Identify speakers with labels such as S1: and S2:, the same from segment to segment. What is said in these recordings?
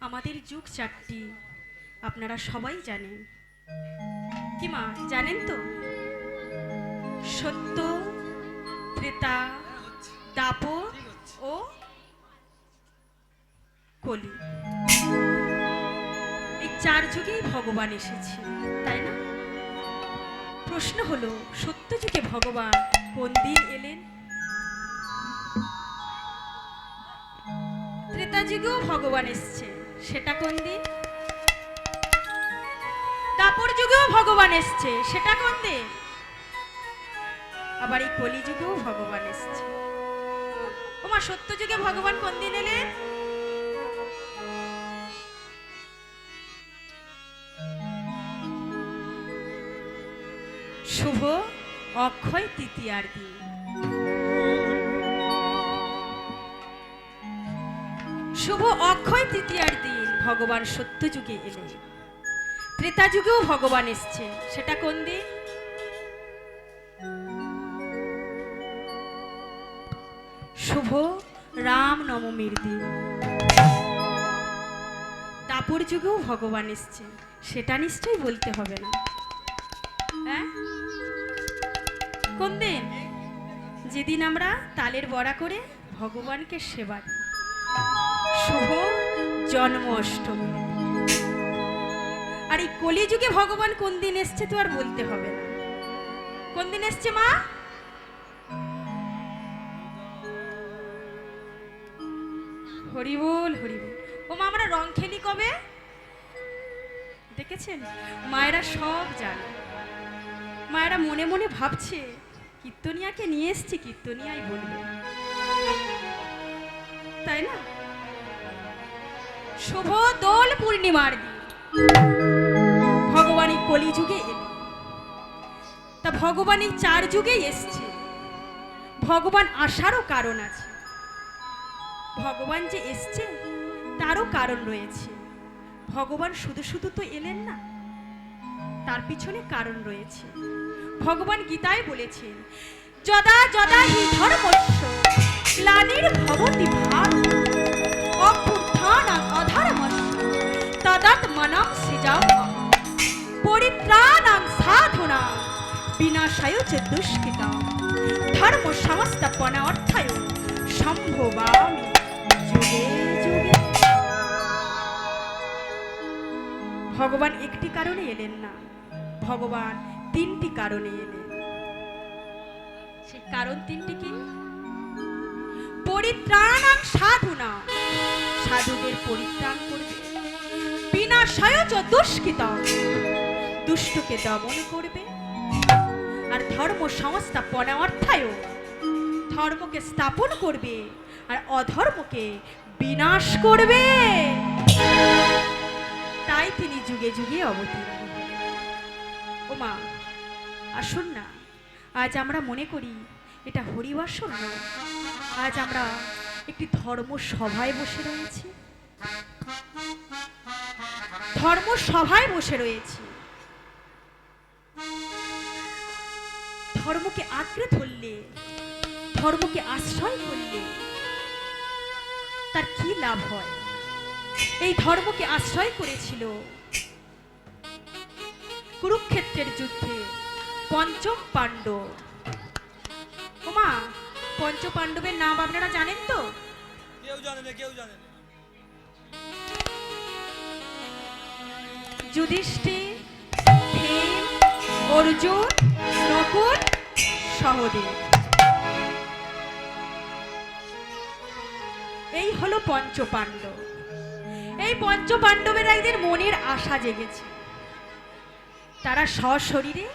S1: আমাদের যুগ চারটি, আপনারা সবাই জানেন। কি মা জানেন তো? সত্য, ত্রেতা, দাপর ও কলি। এই চার যুগেই ভগবান এসেছে, তাই না? প্রশ্ন হলো, সত্য যুগে ভগবান কোন দিন এলেন? ত্রেতা যুগেও ভগবান এসছে, সেটা কোন দিন? দাপর যুগেও ভগবান এসছে, সেটা কোন দিন? আবার এই কলি যুগেও ভগবান এসছে। ওমা, সত্য যুগে ভগবান কোন দিন এলেন? শুভ অক্ষয় তৃতীয়ার দিন। শুভ অক্ষয় তৃতীয়ার দিন ভগবান সত্য যুগে এলেন। ত্রেতা যুগেও ভগবান এসছে, সেটা কোন দিন? শুভ রাম নবমীর দিন। দাপর যুগেও ভগবান এসছে, সেটা নিশ্চয়ই বলতে হবে না। হ্যাঁ, কোন দিন? যেদিন আমরা তালের বড়া করে ভগবানকে সেবা দিই, শুভ জন্ম অষ্টমী। আর এই কলিযুগে ভগবান কোন দিন এসছে তো আর বলতে হবে না। কোন দিন এসছে মা? হরিবোল হরিবোল। ও মা, আমরা রং খেলি কবে দেখেছেন? মায়েরা সব জানে। মায়েরা মনে মনে ভাবছে কীর্তনিয়াকে নিয়ে এসছি, কীর্তনিয়াই বলবে, তাই না? শুভ দোল পূর্ণিমার দিন ভগবান এই কলিযুগে এলেন। তা ভগবান এই চার যুগেই এসছে। ভগবান আসারও কারণ আছে। ভগবান যে এসছে তারও কারণ রয়েছে। ভগবান শুধু শুধু তো এলেন না, তার পিছনে কারণ রয়েছে। ভগবান গীতায় বলেছেন, যদা যদা হি ধর্মস্য গ্লানির্ভবতি ভারত অভ্যুত্থানাৎ অধর্মস্য তদাত্মনাং সৃজাম্যহং পরিত্রাণাং সাধুনাং বিনাশায় চ দুষ্কৃতাং ধর্ম সংস্থাপনার্থায় সম্ভবামি যুগে যুগে। ভগবান একটি কারণে এলেন না, ভগবান তিনটি কারণে এলেন। সেই কারণ তিনটি কি? পরিত্রাণাং সাধুনাং, সাধুদের পরিত্রাণ করবে। বিনাশায় চ দুষ্কৃতাং, দুষ্টকে দমন করবে। আর ধর্ম সংস্থাপনার্থায়, ধর্মকে স্থাপন করবে আর অধর্মকে বিনাশ করবে। তাই তিনি যুগে যুগে অবতীর্ণ হলেন। ওমা, আসুন না, আজ আমরা মনে করি এটা হরিবাসর নয়, আজ আমরা একটি ধর্ম সভায় বসে রয়েছি। ধর্ম সভায় বসে রয়েছি। ধর্মকে আঁকড়ে ধরলে, ধর্মকে আশ্রয় করলে তার কি লাভ হয়? এই ধর্মকে আশ্রয় করেছিল কুরুক্ষেত্রের যুদ্ধে পঞ্চম পাণ্ডব। ওমা, পঞ্চ পাণ্ডবের নাম আপনারা জানেন তো?
S2: কেউ জানে না, কেউ জানে না।
S1: যুধিষ্ঠির, ভীম, অর্জুন, নকুল, সহদেব। এই হলো পঞ্চ পাণ্ডব। এই পঞ্চ পাণ্ডবের একদিন মনের আশা জেগেছে, তারা সশরীরে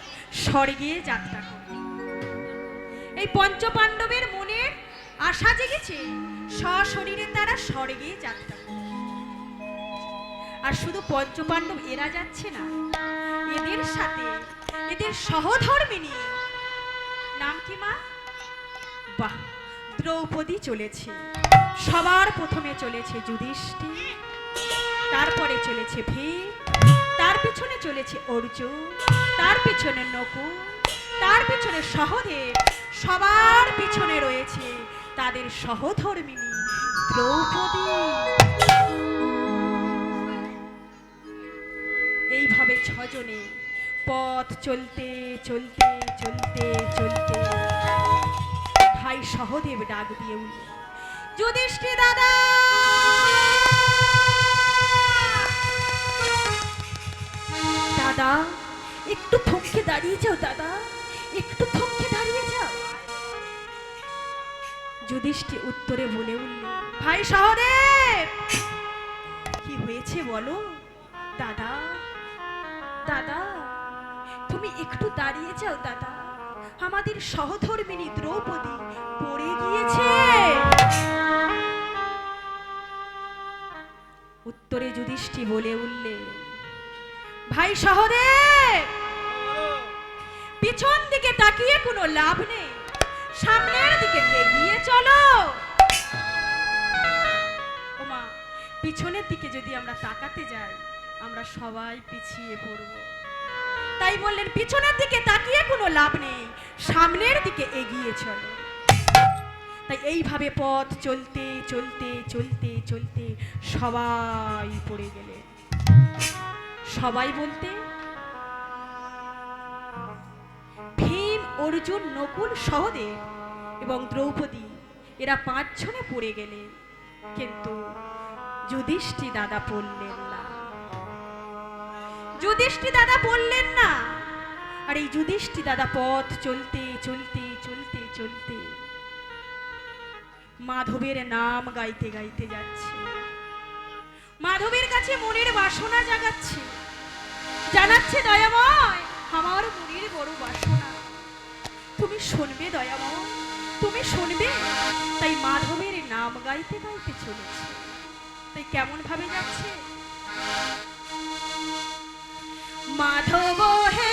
S1: স্বর্গে যাত্রা করবে। এই পঞ্চ পাণ্ডবের মনের আশা জেগেছে, সশরীরে তারা স্বর্গে যাত্রা করবে। আর শুধু পঞ্চ পাণ্ডব এরা যাচ্ছে না, এদের সাথে এদের সহধর্মিনী, নাম কি মা? বাহ, দ্রৌপদী চলেছে। সবার প্রথমে চলেছে যুধিষ্ঠির, তারপরে চলেছে ভীম, তার পিছনে চলেছে অর্জুন, তার পিছনে নকুল, তার পিছনে সহদেব, সবার পিছনে রয়েছে তাদের সহধর্মিনী দ্রৌপদী। ছজনে পথ চলতে চলতে চলতে চলতে ভাই সহদেব ডাক দিয়ে উঠল, যুধিষ্ঠির দাদা, দাদা একটু থমকে দাঁড়িয়ে যাও, দাদা একটু থমকে দাঁড়িয়ে যাও। যুধিষ্ঠির উত্তরে বলে উঠল, ভাই সহদেব, কি হয়েছে বলো। দাদা, দাদা তুমি একটু দাঁড়িয়ে যাও দাদা, আমাদের সহধর্মিণী দ্রৌপদী পড়ে গিয়েছে। উত্তরে যুধিষ্ঠির বলে উঠলে, ভাই সহদেব, পিছন দিকে তাকিয়ে কোনো লাভ নেই, সামনের দিকে এগিয়ে চলো। ওমা, পিছনের দিকে যদি আমরা তাকাতে যাই আমরা সবাই পিছিয়ে পড়ব। তাই বললেন পিছনের দিকে তাকিয়ে কোনো লাভ নেই, সামনের দিকে এগিয়ে চলো। তাই এইভাবে পথ চলতে চলতে চলতে চলতে সবাই পড়ে গেলেন। সবাই বলতে ভীম, অর্জুন, নকুল, সহদেব এবং দ্রৌপদী, এরা 5 জনে পড়ে গেলেন, কিন্তু যুধিষ্ঠির দাদা পড়লেন না। যুধিষ্ঠির দাদা পড়লেন না। আর এই যুধিষ্ঠির দাদা পথ চলতে চলতে চলতে চলতে মাধবের নাম গাইতে গাইতে যাচ্ছে, মাধবের কাছে মনের বাসনা জাগাচ্ছে, জানাচ্ছে, দয়াময় আমার মনের বড় বাসনা, তুমি শুনবে দয়াময়, তুমি শুনবে। তাই মাধবের নাম গাইতে গাইতে চলেছে। তাই কেমন ভাবে যাচ্ছে, মাধব হে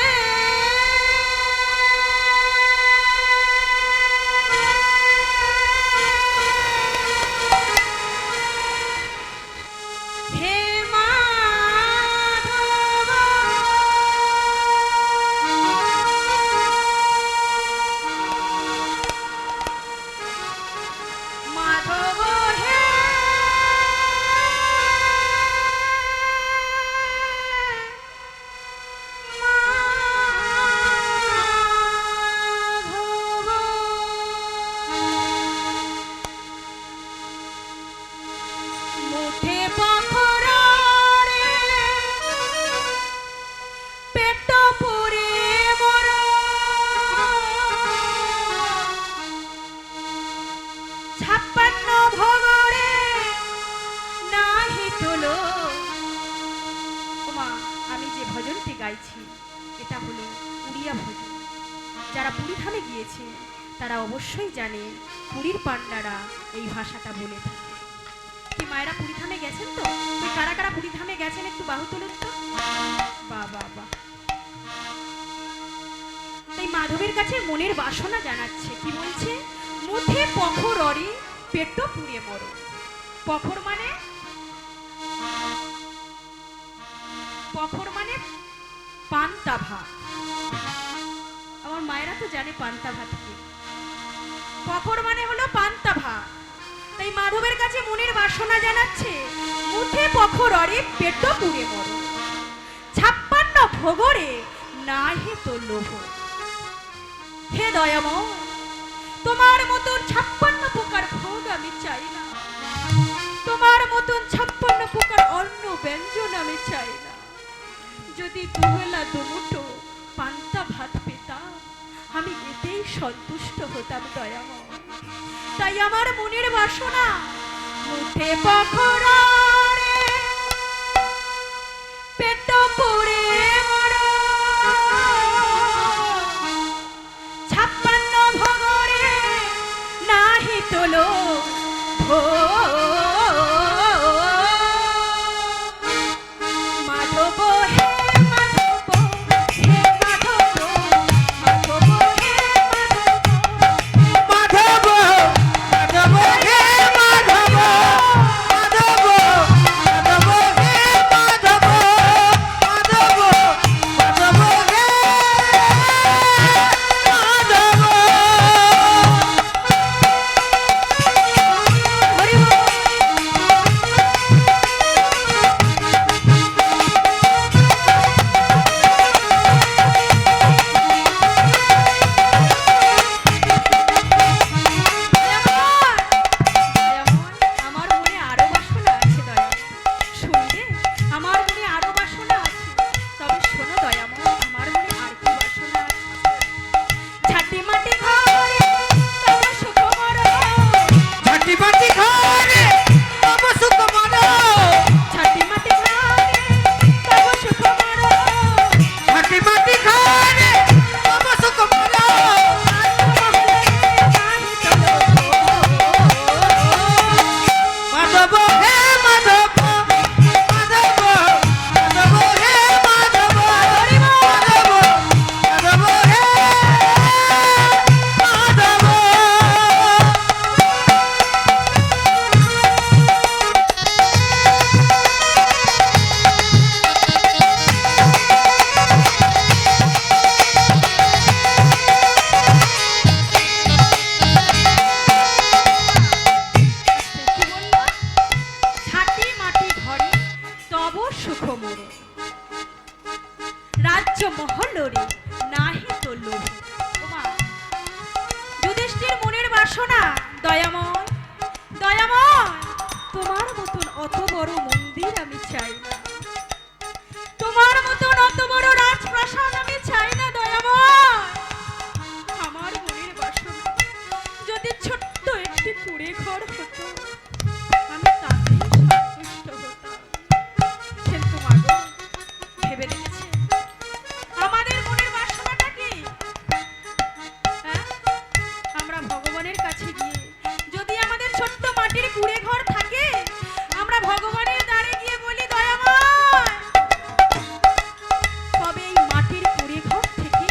S1: গাইছি, এটা হলো উড়িয়া ভজন। যারা পুরীধামে গিয়েছে তারা অবশ্যই জানে পুরীর পান্ডারা এই ভাষাটা বলে থাকে। কি মায়েরা পুরীধামে গেছেন তো? কারা কারা পুরীধামে গেছেন একটু বাহু তুলুন তো। বাহ বাহ বাহ। তাই মাধবের কাছে মনের বাসনা জানাচ্ছে, কি বলছে, মুখে পখর অরি পেট পুড়ে মরো। পখর মানে, পখর মানে পান্তা ভাত। আমার মায়েরা তো জানে পান্তা ভাত কি। পখর মানে হলো পান্তা ভাত। তাই মাধবের কাছে মনের বাসনা জানাচ্ছে, মুখে পখর অরে পেট পুড়ে মরো, 56 ভোগরে না হে তো লোভ। হে দয়াময়, তোমার মতন 56 প্রকার ভোগ আমি চাই না, তোমার মতন 56 প্রকার অন্ন ব্যঞ্জন আমি চাই না। যদি দুবেলা দুমুঠো পান্তা ভাত পেতাম আমি এতেই সন্তুষ্ট হতাম দয়াময়। তাই আমার মনের বাসনা, মুখে পখর অরে পেট পুড়ে মরো, 56 ভোগরে নাহি তোলো মাধব হে মাধব, হে মাধব, মাধব হে মাধব,
S3: মাধব মাধব হে মাধব, মাধব
S1: সুখ মোর রাজ্য মহলরে নাহি তো লোভ। ওমা, যুধিষ্ঠির মনের বাসনা দয়াময় দয়াময়, তোমার মতন অত বড় মন্দির আমি চাই না, তোমার মতন অত বড় রাজপ্রাসাদ আমি চাই না দয়াময়। আমার মনের বাসনা যদি ছোট্ট একটি কুড়ে ঘর হতো, আমি তাতেই সন্তুষ্ট হতাম। কিন্তু মাগো, ভেবে দেখেছি আমাদের মনের বাসনাটা কি? হ্যাঁ? আমরা ভগবানের কাছে গিয়ে যদি আমাদের ছোট্ট মাটির কুড়ে ঘর থাকে, আমরা ভগবানের দ্বারে গিয়ে বলি দয়াময়, তবে এই মাটির কুড়ে ঘর থেকে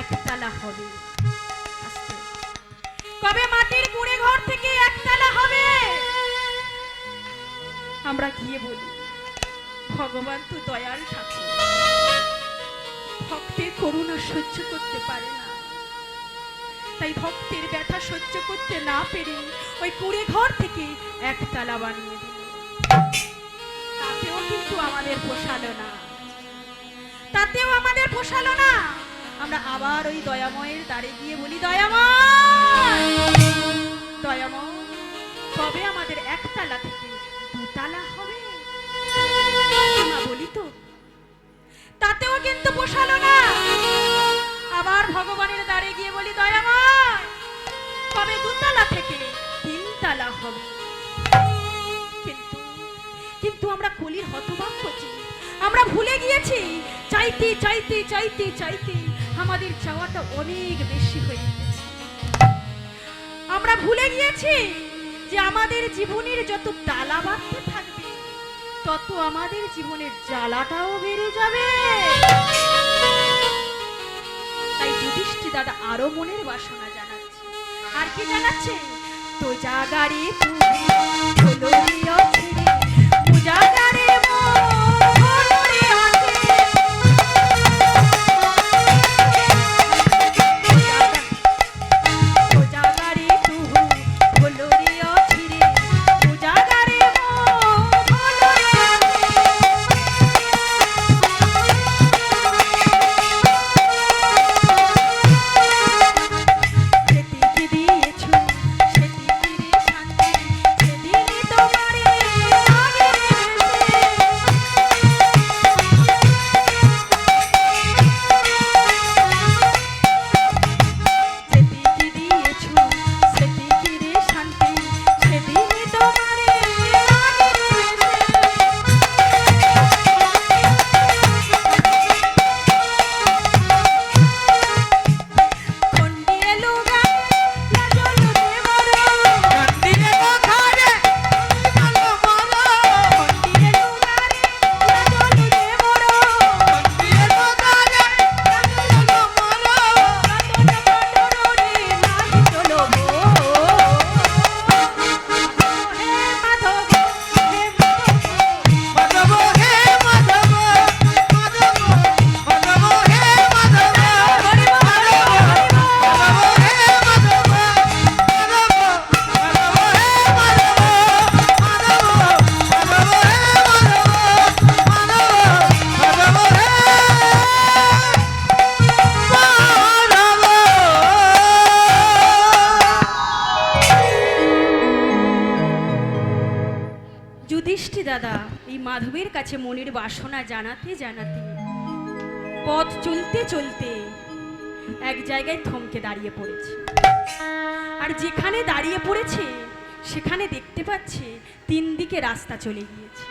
S1: একতলা হবে। আস্তে, কবে মাটির কুড়ে ঘর থেকে একতলা হবে? আমরা গিয়ে বলি ভগবান তো দয়াল ঠাকুর, ভক্তের করুণা সহ্য করতে পারে না, তাই ভক্তের ব্যথা সহ্য করতে না পেরে ওই কুড়ে ঘর থেকে একতলা বানিয়ে দিল। তাতেও কিন্তু আমাদের পোষালো না, তাতেও আমাদের পোষালো না। আমরা আবার ওই দয়াময়ের দ্বারে গিয়ে বলি দয়াময় দয়াময়, কবে আমাদের একতলা থেকে দুতলা হবে? মা বলি তো, তাতেও কিন্তু পোষালো না। আবার ভগবানের দ্বারে গিয়ে বলি দয়াময়, কবে দুতলা থেকে তিনতলা হবে? কিন্তু কিন্তু আমরা কলির হতভাগ্য যে আমরা ভুলে গিয়েছি, চাইতে চাইতে চাইতে চাইতে আমাদের চাওয়াটা অনেক বেশি হয়ে গেছে। আমরা ভুলে গিয়েছি যে আমাদের জীবনের যত ডালা বাঁধতে থাকবে, তত আমাদের জীবনের জ্বালাটাও বেড়ে যাবে। তাই যুধিষ্ঠির দাদা আরো মনের বাসনা জানাচ্ছে। আর কি জানাচ্ছে? তো জাগারে তুমি হলো রে অচিরে, মুজাগারে হলো রে অচিরে, তো জাগারে তুমি হলো রে অচিরে, মুজাগারে হলো রে সেদিকে দিয়েছো সেদিকে রে শান্তি, সেদিনে তোমারে আগে সেদিকে দিয়েছো সেদিকে রে শান্তি, সেদিনে তোমারে আগে খন্ডিয়ে লুগা লাজল দেবর, খন্ডিয়ে লুগারে লাজল দেবর, রতন বটরে নাহি চলো হে মাধব হে মাধব, হরি বল, হরি বল। যুধিষ্ঠির দাদা এই মাধবের কাছে মনের বাসনা জানাতে জানাতে পথ চলতে চলতে এক জায়গায় থমকে দাঁড়িয়ে পড়েছে। আর যেখানে দাঁড়িয়ে পড়েছে সেখানে দেখতে পাচ্ছে তিন দিকে রাস্তা চলে গিয়েছে।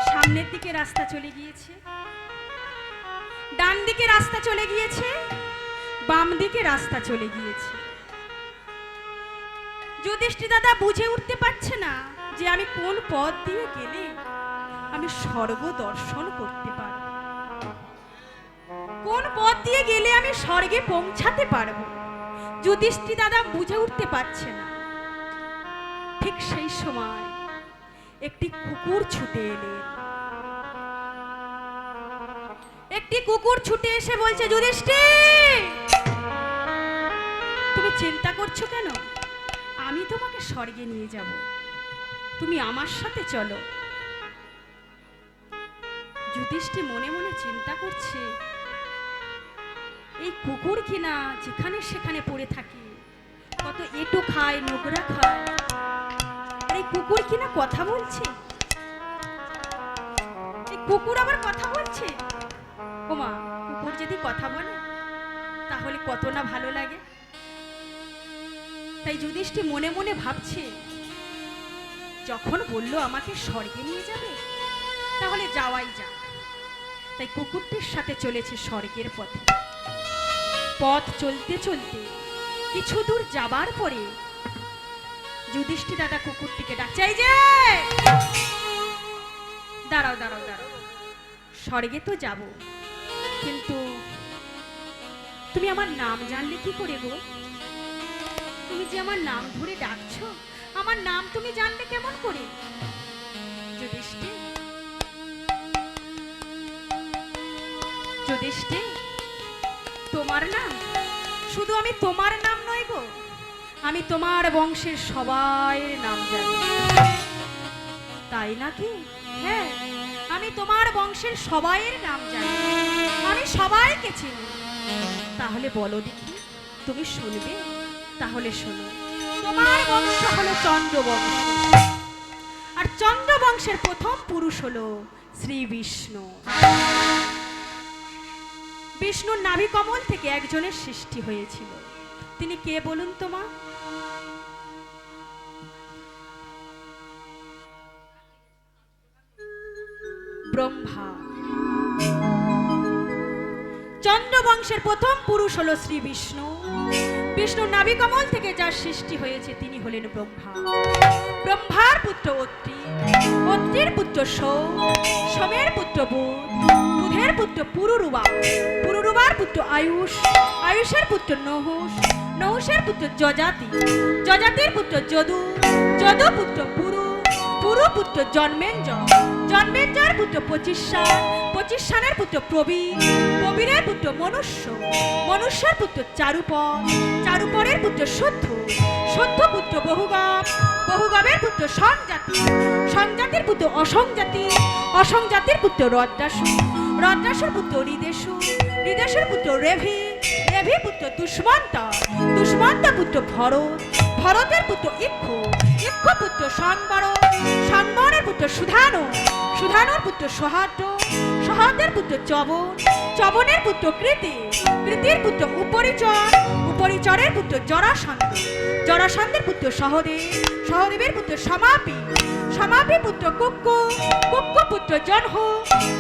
S1: সামনের দিকে রাস্তা চলে গিয়েছে, ডান দিকে রাস্তা চলে গিয়েছে, বাম দিকে রাস্তা চলে গিয়েছে। যুধিষ্ঠির দাদা বুঝে উঠতে পারছে না যে আমি কোন পথ দিয়ে গেলে আমি স্বর্গ দর্শন করতে পারব, কোন পথ দিয়ে গেলে আমি স্বর্গে পৌঁছাতে পারবো। যুধিষ্ঠির দাদা বুঝে উঠতে পারছে না। ঠিক সেই সময় একটি কুকুর ছুটে এলেন। একটি কুকুর ছুটে এসে বলছে, যুধিষ্ঠির তুমি চিন্তা করছো কেন? আমি তোমাকে স্বর্গে নিয়ে যাব, তুমি আমার সাথে চলো। যুধিষ্ঠির মনে মনে চিন্তা করছে, এই কুকুর কিনা যেখানে সেখানে পড়ে থাকে, কত এঁটো খায়, নোংরা খায়, আর এই কুকুর কিনা কথা বলছে। এই কুকুর আবার কথা বলছে। ওমা, কুকুর যদি কথা বলে তাহলে কত না ভালো লাগে। তাই যুধিষ্ঠির মনে মনে ভাবছে, যখন বলল আমাকে স্বর্গে নিয়ে যাবে, তাহলে যাওয়াই যাক। তাই কুকুরটির সাথে চলেছে স্বর্গের পথে। পথ চলতে চলতে কিছু দূর যাবার পরে যুধিষ্ঠির দাদা কুকুরটিকে ডাকছে, এই যে দাঁড়াও দাঁড়াও দাঁড়াও, স্বর্গে তো যাব, কিন্তু তুমি আমার নাম জানলে কি করে গো? তুমি যে আমার নাম ধরে ডাকছো, আমার নাম তুমি জানলে কেমন করে? যুধিষ্ঠির, যুধিষ্ঠির, তোমার নাম, শুধু আমি তোমার নাম নয় গো, আমি তোমার বংশের সবাইয়ের নাম জানি। তাই নাকি? হ্যাঁ, আমি তোমার বংশের সবাইয়ের নাম জানি, আমি সবাইকে চিনি। তাহলে বলো দেখি, তুমি শুনবে? তাহলে শোনো, তোমার বংশ হলো চন্দ্রবংশ, আর চন্দ্রবংশের প্রথম পুরুষ হলো শ্রী বিষ্ণু। বিষ্ণুর নাভি কমল থেকে একজনের সৃষ্টি হয়েছিল। তিনি কে বলুন তো মা? ব্রহ্মা। চন্দ্রবংশের প্রথম পুরুষ হলো শ্রী বিষ্ণু। বিষ্ণুর নাভি কমল থেকে যার সৃষ্টি হয়েছে তিনি হলেন ব্রহ্মা। ব্রহ্মার পুত্র অত্রি, অত্রির পুত্র সোম, সোমের পুত্র বুধ, বুধের পুত্র পুরুরুবা, পুরুরুবার পুত্র আয়ুষ, আয়ুষের পুত্র নহুষ, নহুষের পুত্র যজাতি, যজাতির পুত্র যদু, যদু পুত্র পুরু, পুরু পুত্র জন্মেঞ্জয়, জন্মেঞ্জয়ের পুত্র পচিষ্ঠান, পচিষ্ঠানের পুত্র প্রবীর, প্রবীরের পুত্র মনুষ্য, মনুষ্যের পুত্র চারুপদ, চারুপরের পুত্র শুদ্ধ, শুদ্ধ পুত্র বহুগম, বহুগমের পুত্র সংজাতি, সংজাতির পুত্র অসংজাতি, অসংজাতির পুত্র রদ্রাসু, রদ্রাসুর পুত্র হৃদেশু, হৃদেশুর পুত্র রেভি, রেভি পুত্র দুষ্মন্ত, দুষ্মন্ত পুত্র ভরত, ভরতের পুত্র ইক্ষ্যু, ইক্ষ্যু পুত্র সংবর, সংবরের পুত্র সুধানু, সুধানুর পুত্র সহাদ্র, সহাদ্রের পুত্র চবন, চবনের পুত্র কৃতি, কৃতির পুত্র উপরিচর, উপরিচরের পুত্র জরাসন্ধ, জরাসন্ধের পুত্র সহদেব, সহদেবের পুত্র সমাপি, সমাপি পুত্র কুক্কু, কুক্কু পুত্র জনহ,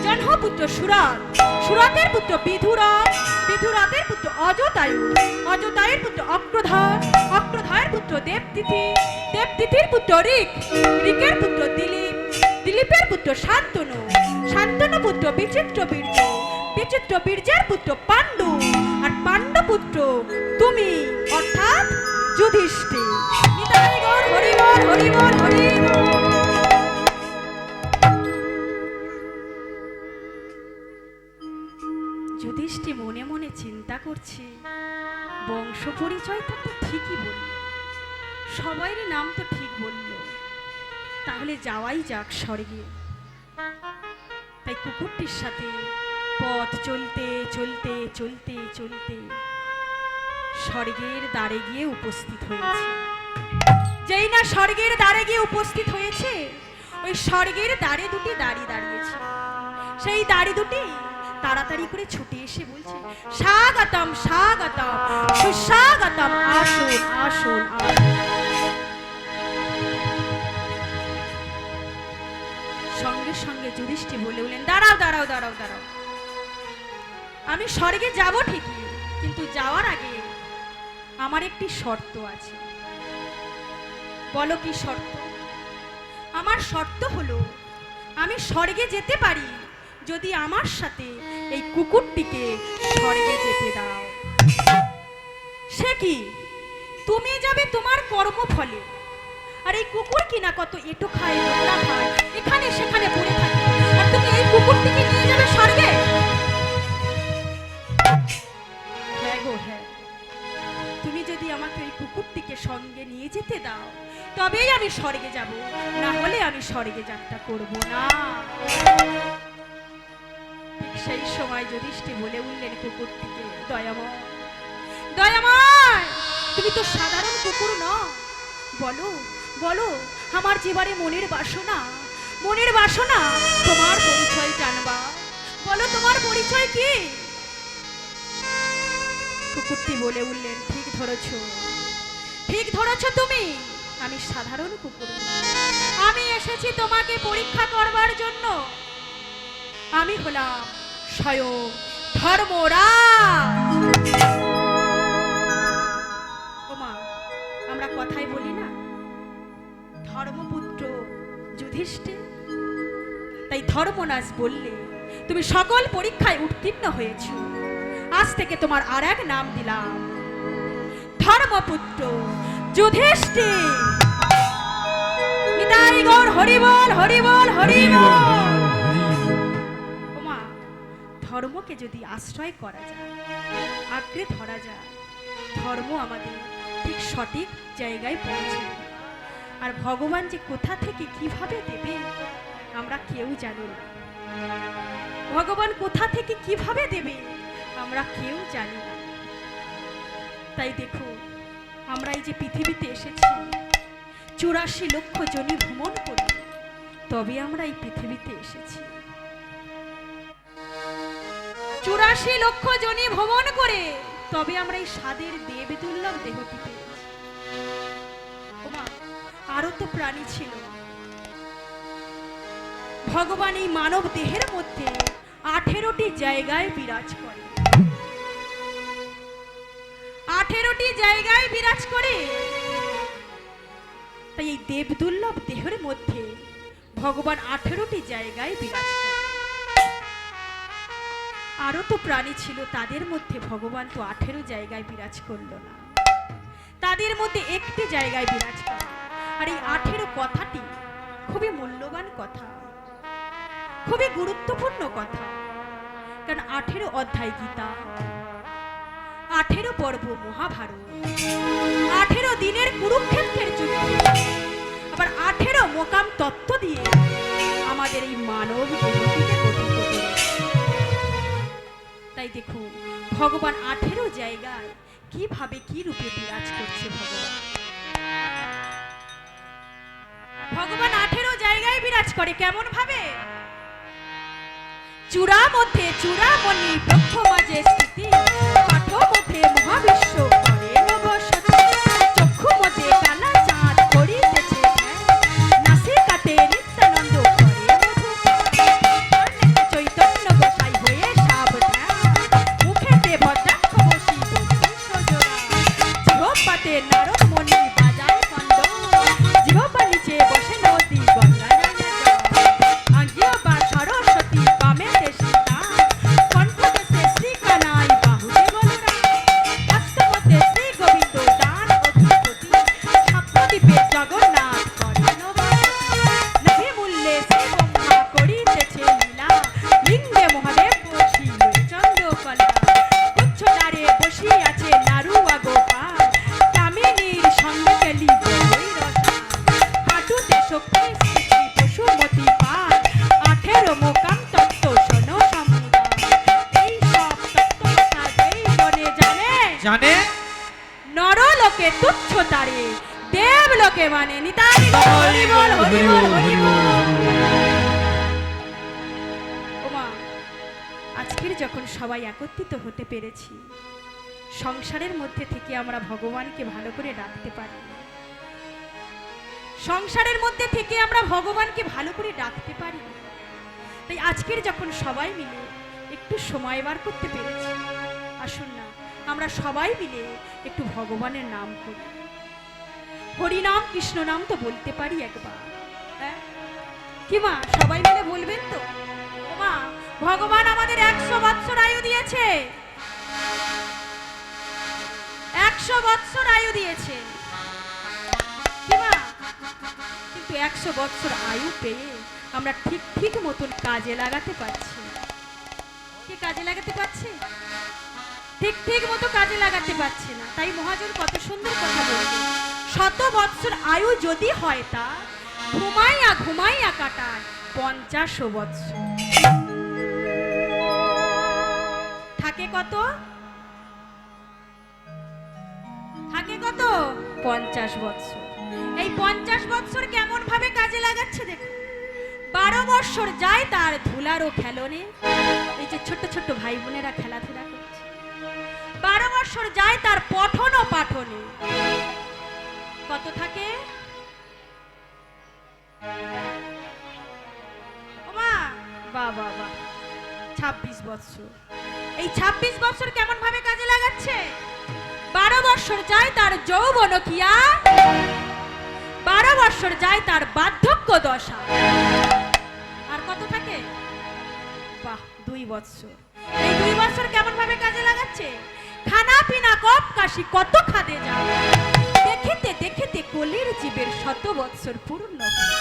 S1: জনহ পুত্র সুরাত, সুরাতের পুত্র বিধুরাত, বিধুরাতের পুত্র অজতায়ু, অজতায়ের পুত্র অক্রধর, অক্রধরের পুত্র দেবতিথি, দেবতিথির পুত্র ঋক, ঋকের পুত্র দিলীপ, দিলীপের পুত্র শান্তনু, শান্তনু পুত্র বিচিত্র বীর্য, বিচিত্র বীর্যের পুত্র পাণ্ডু, আর পাণ্ডু পুত্র তুমি, অর্থাৎ যুধিষ্ঠির। নিতাই গৌর হরি বল, হরি বল, হরি বল। যুধিষ্ঠির মনে মনে চিন্তা করছে, বংশ পরিচয়টা তো ঠিকই বলল, সবাইয়ের নাম তো ঠিক বলল, তাহলে যাওয়াই যাক স্বর্গে। তাই কুকুরটির সাথে পথ চলতে চলতে চলতে চলতে স্বর্গের দ্বারে গিয়ে উপস্থিত হয়েছে। যেই না স্বর্গের দ্বারে গিয়ে উপস্থিত হয়েছে, ওই স্বর্গের দ্বারে দুটি দাঁড়ি দাঁড়িয়েছে। সেই দাঁড়ি দুটি তাড়াতাড়ি করে ছুটে এসে বলছে, স্বাগতম স্বাগতম সুস্বাগতম, আসুন আসুন আসুন। সঙ্গে সঙ্গে যুধিষ্ঠির বলে উঠলেন, দাঁড়াও দাঁড়াও দাঁড়াও দাঁড়াও, আমি স্বর্গে যাব ঠিকই, কিন্তু যাওয়ার আগে আমার একটি শর্ত আছে। বলো কি শর্ত? আমার শর্ত হলো, আমি স্বর্গে যেতে পারি যদি আমার সাথে এই কুকুরটিকে স্বর্গে যেতে দাও। সে কি? তুমি যাবে তোমার কর্মফলে, আর এই কুকুর কিনা কত এঁটো খায়, নোংরা খায়, এখানে সেখানে পড়ে থাকে, আর তুমি এই কুকুরটিকে নিয়ে যাবে স্বর্গে? হ্যাঁ গো হ্যাঁ, তুমি যদি আমাকে এই কুকুরটিকে সঙ্গে নিয়ে যেতে দাও, তবেই আমি স্বর্গে যাব, না হলে আমি স্বর্গে যাত্রা করব না। ঠিক সেই সময় যুধিষ্ঠির বলে উঠলেন কুকুরটিকে, দয়াময় দয়াময়, তুমি তো সাধারণ কুকুর নও, বলো বলো আমার জীবনে মনের বাসনা তোমার পরিচয় জানবা, বলো তোমার পরিচয় কি? কুকুরটি বলে উঠলেন, ঠিক ধরেছ তুমি, আমি সাধারণ কুকুর নই। আমি এসেছি তোমাকে পরীক্ষা করবার জন্য। আমি হলাম স্বয়ং ধর্মরাজ। ওমা, আমরা কথাই বলি না ধর্মপুত্র যুধিষ্ঠির, তাই ধর্মরাজ বললে তুমি সকল পরীক্ষায় উত্তীর্ণ হয়েছ, আজ থেকে তোমার আর এক নাম দিলাম ধর্মপুত্র যুধিষ্ঠির। নিতাই গৌর হরি বল, হরি বল, হরি বল। ওমা, ধর্মকে যদি আশ্রয় করা যায়, আঁকড়ে ধরা যায়, ধর্ম আমাদের ঠিক সঠিক জায়গায় পৌঁছে। আর ভগবান যে কোথা থেকে কিভাবে দেবে আমরা কেউ জানি না। ভগবান কোথা থেকে কিভাবে দেবে আমরা কেউ জানি না। তাই দেখো, আমরা এই যে পৃথিবীতে এসেছি 84 লক্ষ জনি ভ্রমণ করি, তবে আমরা এই পৃথিবীতে এসেছি। 84 লক্ষ জনি ভ্রমণ করে তবে আমরা এই স্বাদের দেব দুর্লভ দেহটি পেয়েছি। ওমা, আরো তো প্রাণী ছিল। ভগবান এই মানব দেহের মধ্যে 18টি জায়গায় বিরাজ করে, 18টি জায়গায় বিরাজ করে। তাই এই দেবদুর্লভ দেহের মধ্যে ভগবান 18টি জায়গায় বিরাজ করে। আরো তো প্রাণী ছিল, তাদের মধ্যে ভগবান তো 18 জায়গায় বিরাজ করলো না, তাদের মধ্যে একটি জায়গায় বিরাজ করে। আর এই 18 কথাটি খুবই মূল্যবান কথা, খুবই গুরুত্বপূর্ণ কথা। কারণ 18 অধ্যায় গীতা, 18 পর্ব মহাভারত, 18 দিনের কুরুক্ষেত্রের যুদ্ধ, আবার 18 মোকাম তত্ত্ব দিয়ে আমাদের এই মানব দেহটিকে গঠিত করেছে। তাই দেখো, ভগবান 18 জায়গায় কিভাবে কি রূপে বিরাজ করছে। ভগবান 18 জায়গায় বিরাজ করে কেমন ভাবে? চূড়া মধ্যে চূড়ামণি, বক্ষ মাঝে স্থিতি, পাঠ মধ্যে মহাবিশ্ব করে নবসতি, চক্ষু মধ্যে টানা চাঁদ করিতেছে ধ্যান, নাসিকাতে নিত্যানন্দ করে মধু, চৈতন্য গোসাই হয়ে সাবধান, মুখেতে ভদ্রাক্ষ বসি সোজোরা, জিহ্বাতে নারদ মণি বাজায় খণ্ড, জিহ্বা নিচে বসে নদী গঙ্গা জলে আজ্ঞা বা সরস্বতী বামে দেশি দান, কণ্ঠদেশে শ্রী কানাই বাহুতে বলরাম, হস্তপথে শ্রী গোবিন্দ দান অধিপতি, সাপ্তদ্বীপে জগন্নাথ করেন বাস, নাভি মূল্যে শ্রী ব্রহ্মা করিতেছে লীলা, লিঙ্গে মহাদেব বসিল চন্দ্রকলা, উচ্চদ্বারে বসিয়াছে নারুয়া গোপাল, কামিনীর সঙ্গে কেলি বই রসা, হাঁটুতে শক্তি স্থিতি পশুমতি পাল, 18 মোকাম তত্ত্ব শোনো সমুদয়, এই সব তত্ত্ব কথা যেই মনে জানে নরলোকে তুচ্ছ তারে, দেবলোকে মানে। নিতাই গৌর হরি বল, হরি বল, হরি বল। ওমা, আজকের যখন সবাই একত্রিত হতে পেরেছি, সংসারের মধ্যে থেকে আমরা ভগবানকে ভালো করে ডাকতে পারি, সংসারের মধ্যে থেকে আমরা ভগবানকে ভালো করে ডাকতে পারি। তাই আজকের যখন সবাই মিলে একটু সময় বার করতে পেরেছি, আসুন না আমরা সবাই মিলে একটু ভগবানের নাম করি। হরি নাম কৃষ্ণ নাম তো বলতে পারি একবার, হ্যাঁ কি মা? সবাই মিলে বলবেন তো? মা, ভগবান আমাদের 100 বৎসর আয়ু দিয়েছে, 100 বৎসর আয়ু দিয়েছে কি মা? কিন্তু 100 বৎসর আয়ু পেয়ে আমরা ঠিক মতন কাজে লাগাতে পারছি না। কি কাজে লাগাতে পারছি? ঠিক মতো কাজে লাগাতে পারছি না। তাই মহাজন কত সুন্দর কথা বলছে, 100 বৎসর আয়ু যদি হয় তা ঘুমাইয়া কাটায় 50 বৎসর। থাকে কত? থাকে কত? 50 বছর। এই 50 বছর কেমন ভাবে কাজে লাগাচ্ছে দেখো। 12 বছর যায় তার ধুলার ও খেলনে, এই যে ছোট ছোট ভাই বোনেরা খেলাধুলা করছে। 12 বছর যায় তার পঠন ও পাঠনে। কত থাকে? ওমা বাবা বাবা 26 বছর। এই 26 বছর কেমন ভাবে কাজে লাগাচ্ছে? 12 বছর যায় তার যৌবন কিয়া, 12 বছর যায় তার বার্ধক্য দশা। আর কত থাকে? বাহ 2 বছর। এই 2 বছর কেমন ভাবে কাজে লাগাচ্ছে? খানা পিনা কপ কাশি কত খাদে যায়, দেখিতে দেখিতে কলির জীবের 100 বছর পূর্ণ হয়।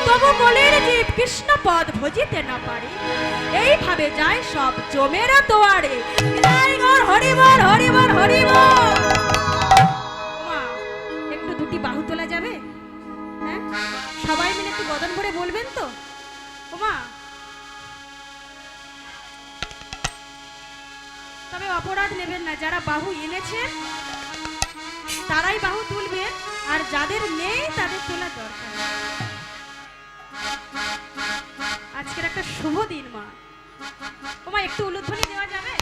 S1: তবু কলির জীব কৃষ্ণ পদ ভজিতে না পারে, এইভাবে যায় সব জমের তোয়ারে। হরিবল হরিবল হরিবল। মা একটু দুটি বাহু তোলা যাবে? হ্যাঁ সবাই মিলে একটু বদন ভরে বলবেন তো? ওমা তবে অপরাধ নেবেন না, যারা বাহু এনেছেন তারাই বাহু তুলবেন, আর যাদের নেই তাদের তোলা দরকার। আজকের একটা শুভ দিন মা। ওমা একটু উলুধ্বনি দেওয়া যাবে?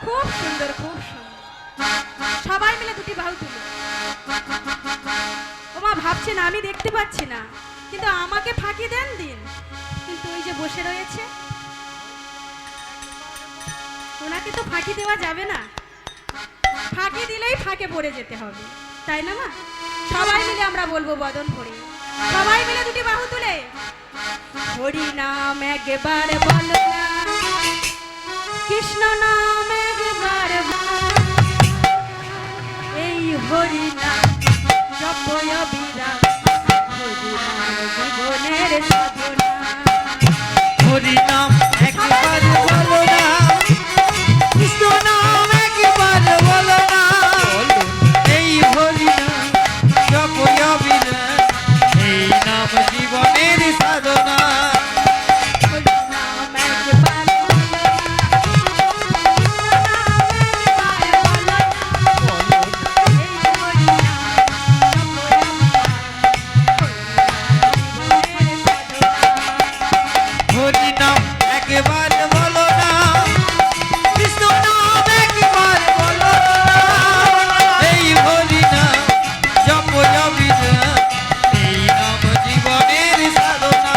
S1: খুব সুন্দর খুব সুন্দর। সবাই মিলে দুটি বাহু তুলে। ওমা ভাবছেন আমি দেখতে পাচ্ছি না, কিন্তু আমাকে ফাঁকি দেন দিন। কিন্তু ওই যে বসে রয়েছে ওনাকে তো ফাঁকি দেওয়া যাবে না, ফাঁকি দিলেই ফাঁকে পড়ে যেতে হবে, তাই না মা? সবাই মিলে আমরা বলবো বদন ভরে, সবাই মিলে দুটি বাহু তুলে হরি নাম একবার বলো না, কৃষ্ণ নাম একবার বলো, এই হরি নাম জপয় বিরাট, হরি নাম জীবনের সাধনা।
S3: হরি নাম একবার বলো না, কৃষ্ণ নাম একবার বলো না, এই হরি নাম জপয় বিরাট, এই নাম জীবনের সাধনা।
S1: হরি নাম একবার বলো না, কৃষ্ণ নাম একবার বলো না, এই হরি নাম জপয় বিরাট,
S3: এই নাম জীবনের সাধনা।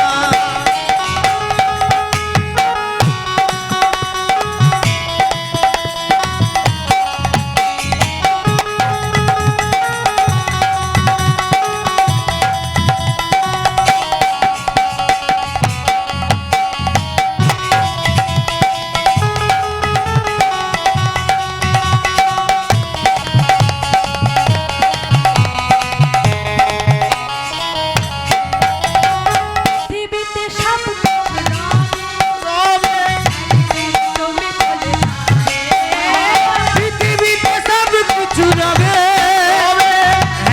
S1: পৃথিবীতে সব কিছু রবে, তুমি চলে যাবে।
S3: পৃথিবীতে সব কিছু রবে,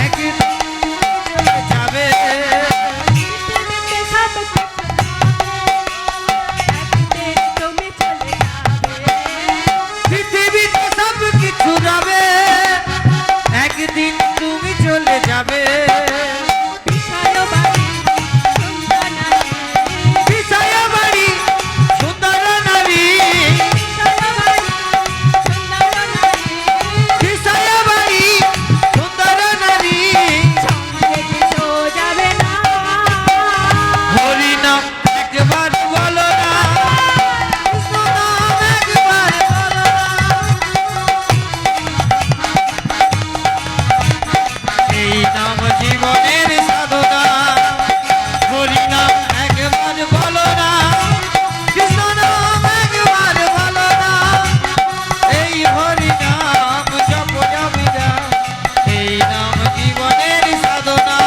S3: একদিন চলে যাবে।
S1: পৃথিবীতে সব কিছু রবে, একদিন তুমি চলে যাবে।
S3: পৃথিবীতে সব কিছু রবে, একদিন তুমি চলে যাবে।
S1: বিষয় বাড়ি সুন্দর নারী,
S3: বিষয় বাড়ি সুন্দর নারী,
S1: বিষয় বাড়ি সুন্দর নারী,
S3: বিষয় বাড়ি সুন্দর নারী।
S1: সঙ্গে কিছু যাবে না।
S3: হরি নাম একবার বলো না, কৃষ্ণ নাম একবার বলো না, এই নাম জীবনের সাধনা। হরি নাম একবার বলো না, কৃষ্ণ নাম একবার বলো না, এই হরি নাম জপয় বিরাট, এই নাম জীবনের সাধনা।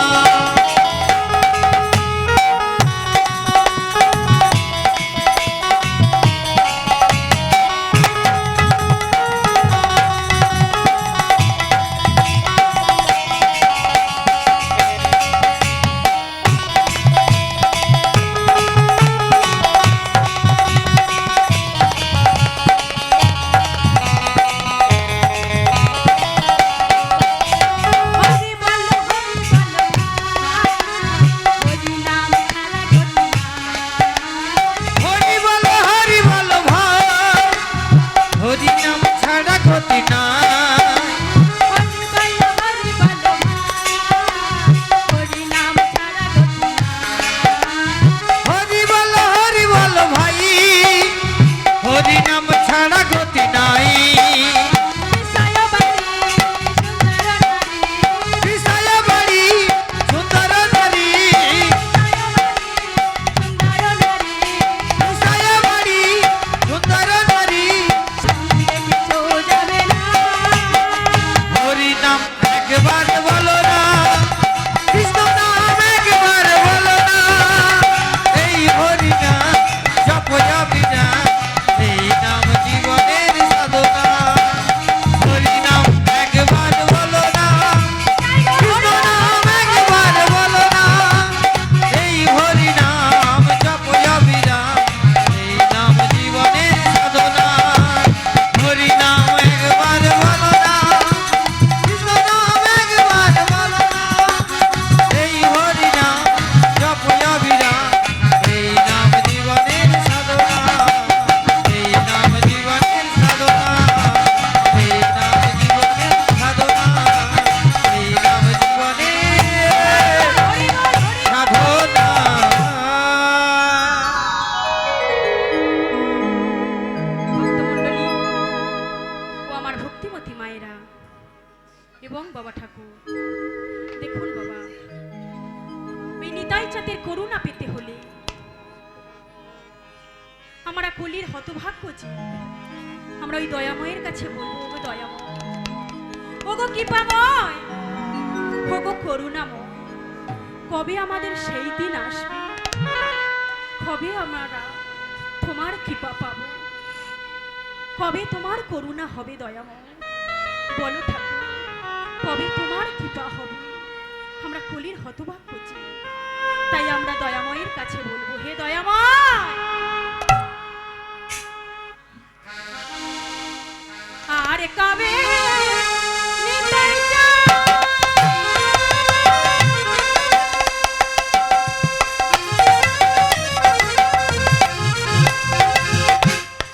S1: নিতাই চাঁদের করুণা পেতে হলে আমরা কলির হতভাগ্য যে আমরা ওই দয়াময়ের কাছে বলবো, ওগো দয়াময়, ওগো কৃপাময়, ওগো করুণাময়, কবে আমাদের সেই দিন আসবে, কবে আমরা তোমার কৃপা পাবো, কবে তোমার করুণা হবে দয়াময়, বলো ঠাকুর, কবে তোমার কৃপা হবে? আমরা কলির হতভাগ্য যে, তাই আমরা দয়াময়ের কাছে বলবো, হে দয়াময়, আর কবে নিতাই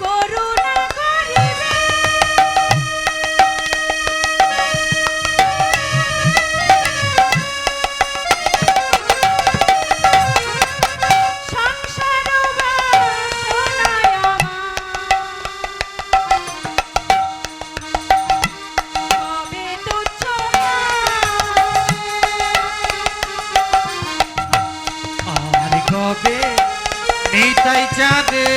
S1: করুণা করিবে, সংসার বাসনায় কবে তুচ্ছ
S3: আর কবে নিতাই চাঁদে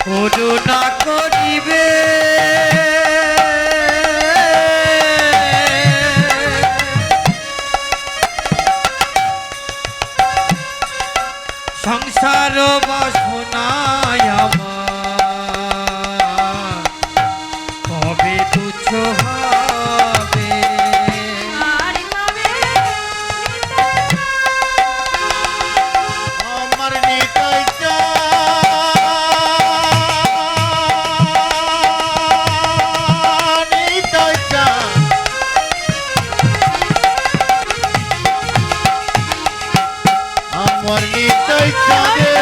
S3: করুণা করিবে, সংসার বাসনায় আমার কবে তুচ্ছ হবে?
S1: আর কবে
S4: আমার নিতাই নিতাই আমার নিতাই চাঁদে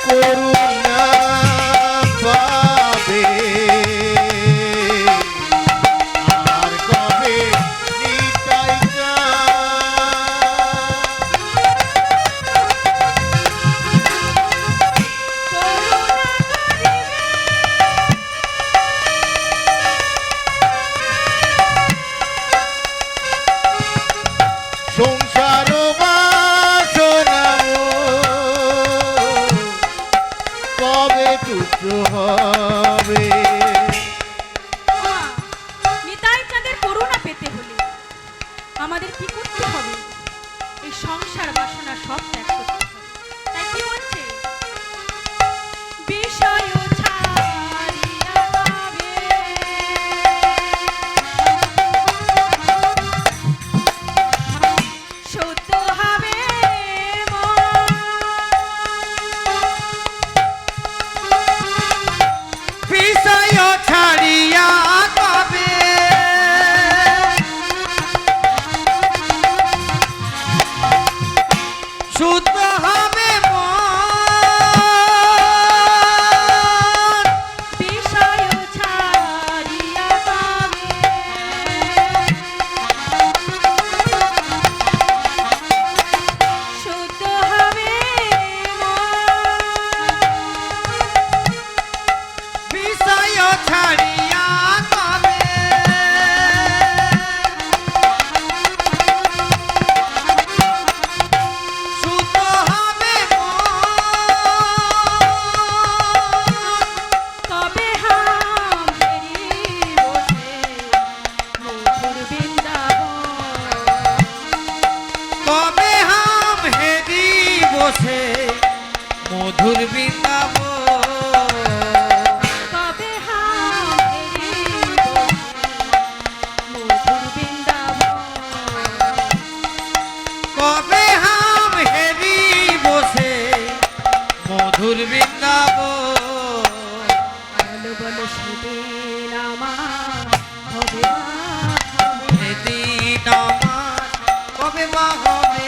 S4: করুণা পাবে, আর কবে নিতাই সংসার বাসনা কবে তুচ্ছ হবে?
S1: নিতাই চাঁদের করুণা পেতে হলে আমাদের কি করতে হবে? এই সংসার বাসনা সব ত্যাগ করতে হবে। তাই কি বলছে? বিষয় ছাড়িয়া যাবে, সত্য হবে মন।
S3: বিষয় ছাড়িয়া কবে শুদ্ধ হবে মন,
S1: বিষয় ছাড়িয়া যাবে, শুদ্ধ হবে মন।
S3: বিষয় ছাড়িয়া কবে শুদ্ধ হবে মন,
S1: কবে হাম ফেরি বসে মধুর বৃন্দাবন,
S3: কবে হাম হেরি বসে মধুর বৃন্দাবন,
S1: কবে হাম ফেরি বসে মধুর বৃন্দাবন।
S3: কবে হাম হেরি বসে মধুর বৃন্দাবন,
S1: বলো বলো সেদিন আমার হবে মা হবে।
S3: সেদিন আমার কবে মা হবে?